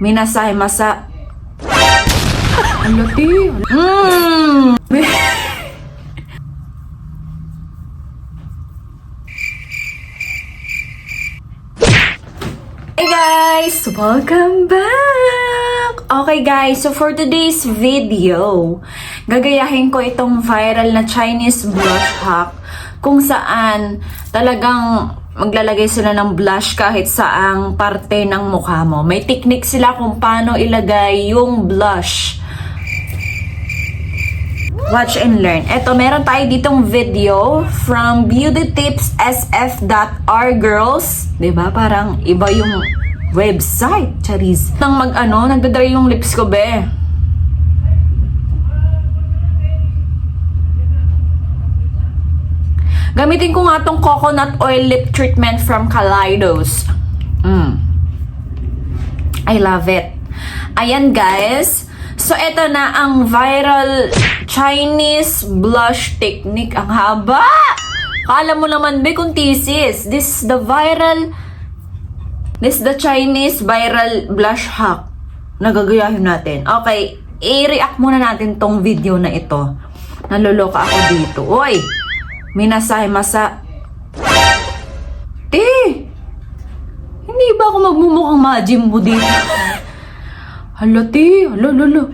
Minasay masa. Ang lati. Hey guys! Welcome back! Okay guys, so for today's video, gagayahin ko itong viral na Chinese blush hack kung saan talagang maglalagay sila ng blush kahit saang parte ng mukha mo. May technique sila kung paano ilagay yung blush. Watch and learn. Eto, meron tayo ditong video from beautytipssf.r girls. Diba? Parang iba yung website. Charis. Nang nagdadry yung lips ko, be. Gamitin ko nga tong coconut oil lip treatment from Kaleidos. I love it. Ayan, guys. So, eto na ang viral Chinese blush technique. Ang haba! Kala mo naman, be, kung thesis. This is the Chinese viral blush hack na gagayahin natin. Okay, i-react muna natin tong video na ito. Naloloka ako dito. Oy! Minasay masa. Hindi ba ako magmumukhang majimbo dito? Hala, Hala.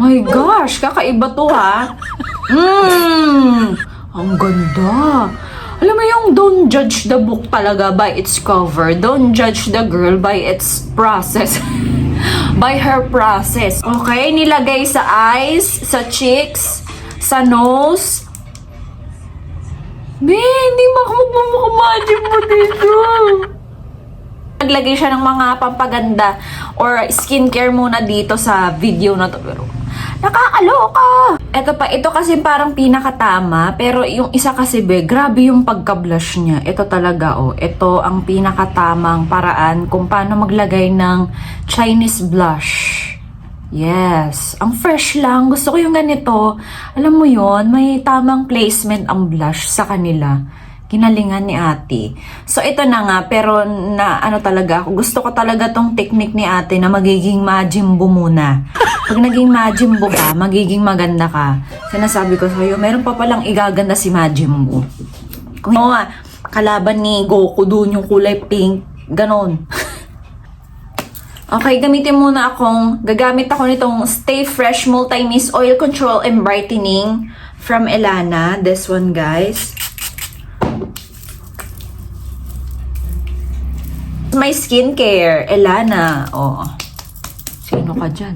My gosh, kakaiba to, ha? Ang ganda. Alam mo yung don't judge the book talaga by its cover. Don't judge the girl by its process. By her process. Okay, nilagay sa eyes, sa cheeks, sa nose. Hindi ba ako magmumukhang majimbo dito? Naglagay siya ng mga pampaganda or skincare muna dito sa video na to. Pero nakakaloka! Ito kasi parang pinakatama. Pero yung isa kasi, be, grabe yung pagka-blush niya. Ito talaga, oh. Ito ang pinakatamang paraan kung paano maglagay ng Chinese blush. Yes. Ang fresh lang. Gusto ko yung ganito. Alam mo yon, may tamang placement ang blush sa kanila. Kinalingan ni ate. So, ito na nga, pero talaga ako. Gusto ko talaga tong technique ni ate na magiging majimbo muna. Pag naging majimbo ka, magiging maganda ka. Sinasabi ko sa'yo, meron pa palang igaganda si majimbo. Kung kalaban ni Goku doon yung kulay pink, ganon. Okay, gagamit ako nitong Stay Fresh Multi-Mist Oil Control and Brightening from Elana. This one, guys. My skincare, Elana. Oh, sino ka dyan?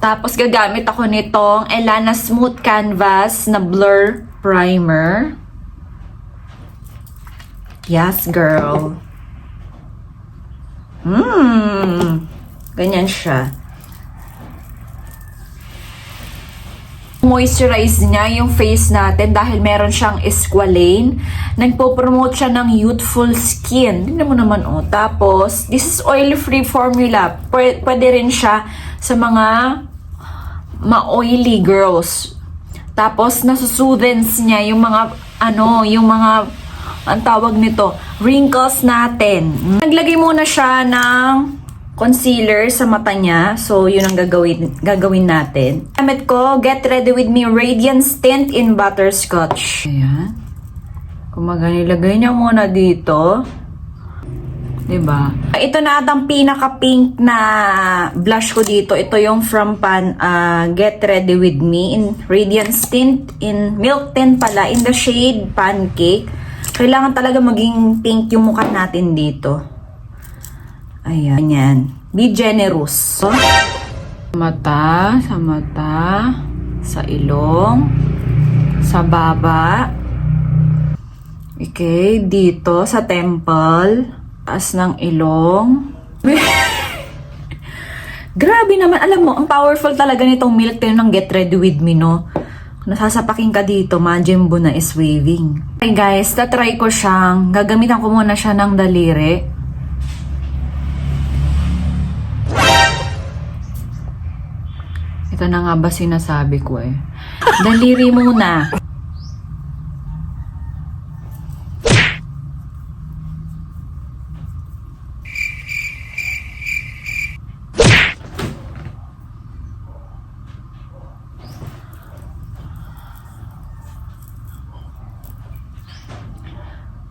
Tapos gagamit ako nitong Elana Smooth Canvas na Blur Primer. Yes, girl. Ganyan siya. Moisturize niya yung face natin dahil meron siyang squalane. Nagpo-promote siya ng youthful skin. Tingnan mo naman, oh. Tapos, this is oil-free formula. Pwede rin siya sa mga ma-oily girls. Tapos, nasusoothes niya yung mga, ang tawag nito, wrinkles natin. Naglagay muna siya ng concealer sa mata niya. So, yun ang gagawin natin. Gamit ko, Get Ready With Me Radiance Tint in Butterscotch. Ayan. Kumaga, nilagay niya muna dito. Diba? Ito na atang pinaka-pink na blush ko dito. Ito yung from Get Ready With Me in Radiance Tint in Milk Tint pala. In the shade Pancake. Kailangan talaga maging pink yung mukha natin dito. Ayan, yan. Be generous. Sa mata, sa ilong, sa baba. Okay, dito sa temple, taas ng ilong. Grabe naman, alam mo, ang powerful talaga nitong milk tea ng Get Ready With Me, no? Nasasapakin ka dito, majimbo na is waving. Okay guys, tatry ko siyang, gagamitan ko muna siya ng daliri. Ito na nga ba sinasabi ko eh. Daliri muna.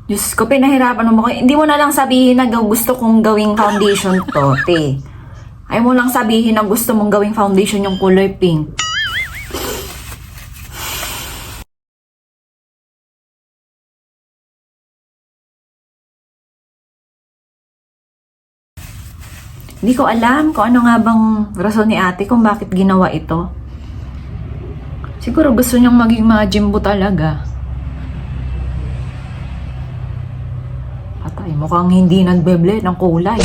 Diyos ko, pinahirapan mo ko. Hindi mo na lang sabihin na gusto kong gawing foundation to, te. Ayaw mo lang sabihin na gusto mong gawing foundation yung kulay pink. Hindi ko alam kung ano nga bang rason ni ate kung bakit ginawa ito. Siguro gusto niyang maging majimbo talaga. Patay, mukhang hindi nagbe-blend ng kulay.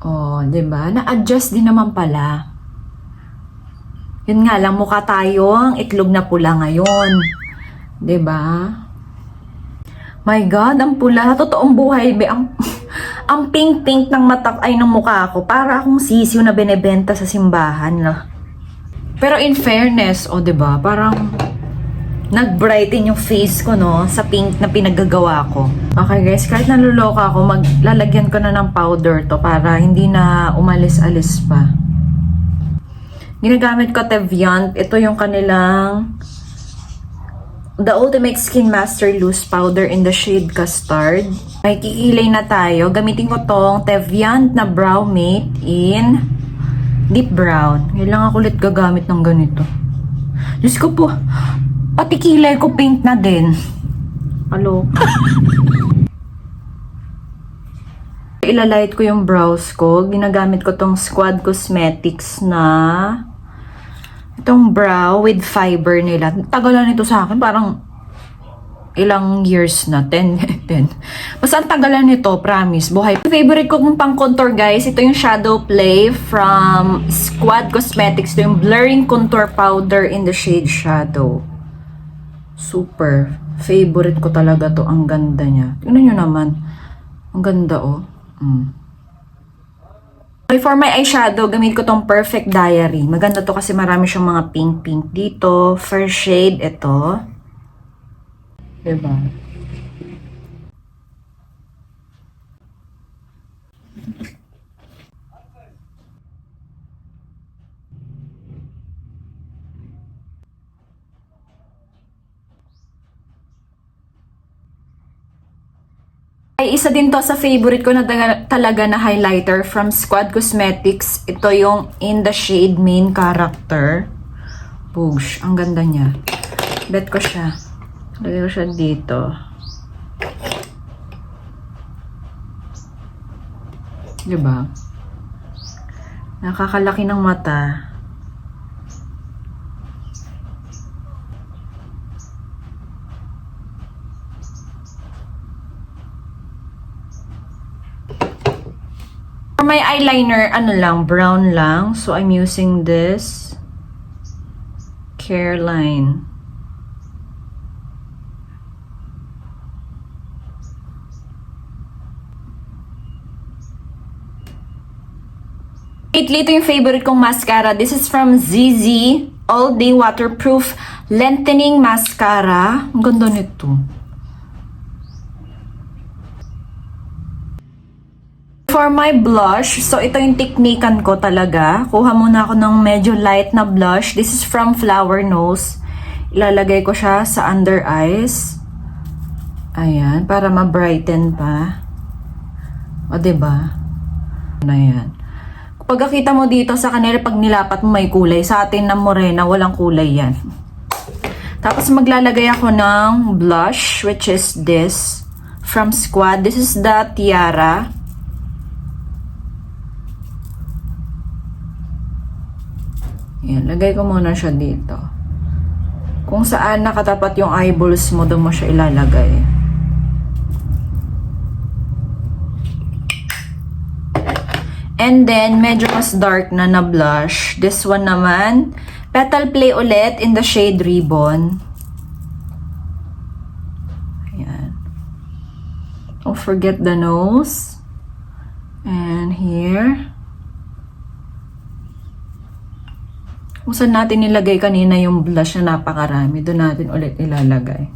Oh, 'di ba? Na-adjust din naman pala. Yun nga lang, mukha tayong itlog na pula ngayon. 'Di ba? My God, ang pula. Totoong buhay, be. Ang pink-pink ng mata ay ng mukha ko. Para akong sisiw na binebenta sa simbahan. No? Pero in fairness, o 'di ba? Parang nag-brighten yung face ko, no? Sa pink na pinagagawa ko. Okay guys, kahit naluloka ako, maglalagyan ko na ng powder to para hindi na umalis-alis pa. Ginagamit ko Teviant. Ito yung kanilang The Ultimate Skin Master Loose Powder in the shade Custard. May kikilay na tayo. Gamitin ko tong Teviant na Brow Mate in Deep Brown. Ngayon lang ako ulit gagamit ng ganito. Diyos ko po, pati kilay ko pink na din. Alo. Ilalight ko yung brows ko. Ginagamit ko tong Squad Cosmetics na itong brow with fiber nila. Tagalan nito sa akin. Parang ilang years na. 10. Basta ang tagalan nito, promise. Buhay. Favorite ko kung pang contour guys. Ito yung Shadow Play from Squad Cosmetics. Ito yung Blurring Contour Powder in the shade Shadow. Super. Favorite ko talaga to. Ang ganda niya. Tingnan nyo naman. Ang ganda oh. Okay, for my eyeshadow, gamit ko tong Perfect Diary. Maganda to kasi marami siyang mga pink-pink dito. First shade, ito. Diba? Ay, isa din to sa favorite ko na talaga na highlighter from Squad Cosmetics. Ito yung in the shade Main Character. Push, ang ganda niya. Bet ko siya. Lagay ko siya dito. Diba? Nakakalaki ng mata. For my eyeliner, ano lang, brown lang. So, I'm using this Careline. Ito yung favorite kong mascara. This is from ZZ All Day Waterproof Lengthening Mascara. Ang ganda nito. For my blush, so ito yung teknikan ko talaga. Kuha muna ako ng medyo light na blush. This is from Flower Nose. Ilalagay ko siya sa under eyes. Ayan, para ma-brighten pa. O, diba? Ayan. Pag nakita mo dito sa kanila, pag nilapat mo may kulay. Sa atin na morena, walang kulay yan. Tapos maglalagay ako ng blush, which is this. From Squad. This is the Tiara. Yan, lagay ko muna siya dito. Kung saan nakatapat yung eyeballs mo, doon mo siya ilalagay. And then, medyo mas dark na na blush. This one naman, Petal Play ulit in the shade Ribbon. Ayan. Don't forget the nose. And here. Kung saan natin nilagay kanina yung blush na napakarami, doon natin ulit ilalagay.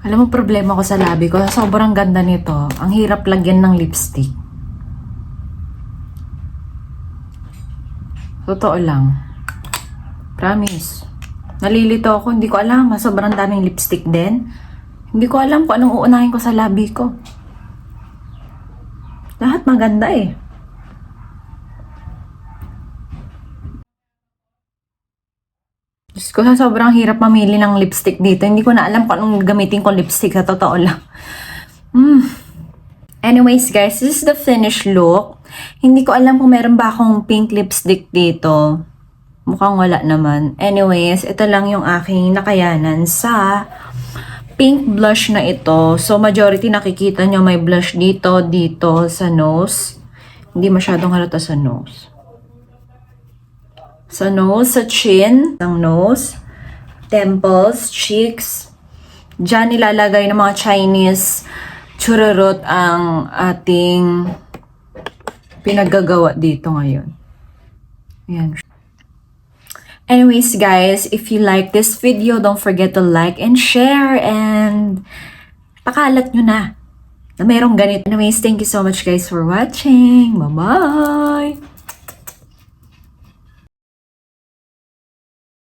Alam mo, problema ko sa labi ko. Sobrang ganda nito. Ang hirap lagyan ng lipstick. Totoo lang. Promise. Nalilito ako. Hindi ko alam. Sobrang daming lipstick din. Hindi ko alam kung anong uunahin ko sa labi ko. Lahat maganda eh. Diyos ko, sobrang hirap mamili ng lipstick dito. Hindi ko na alam kung anong gamitin ko lipstick. Sa totoo lang. Anyways guys, this is the finished look. Hindi ko alam kung meron ba akong pink lipstick dito. Mukhang wala naman. Anyways, ito lang yung aking nakayanan sa pink blush na ito. So, majority nakikita nyo may blush dito, dito sa nose. Hindi masyadong halata sa nose. Sa nose, sa chin, ng nose, temples, cheeks. Diyan nilalagay ng mga Chinese chururut ang ating pinaggagawa dito ngayon. Ayan. Anyways guys, if you like this video, don't forget to like and share and pakalat nyo na merong ganito. Anyways, thank you so much guys for watching. Bye-bye!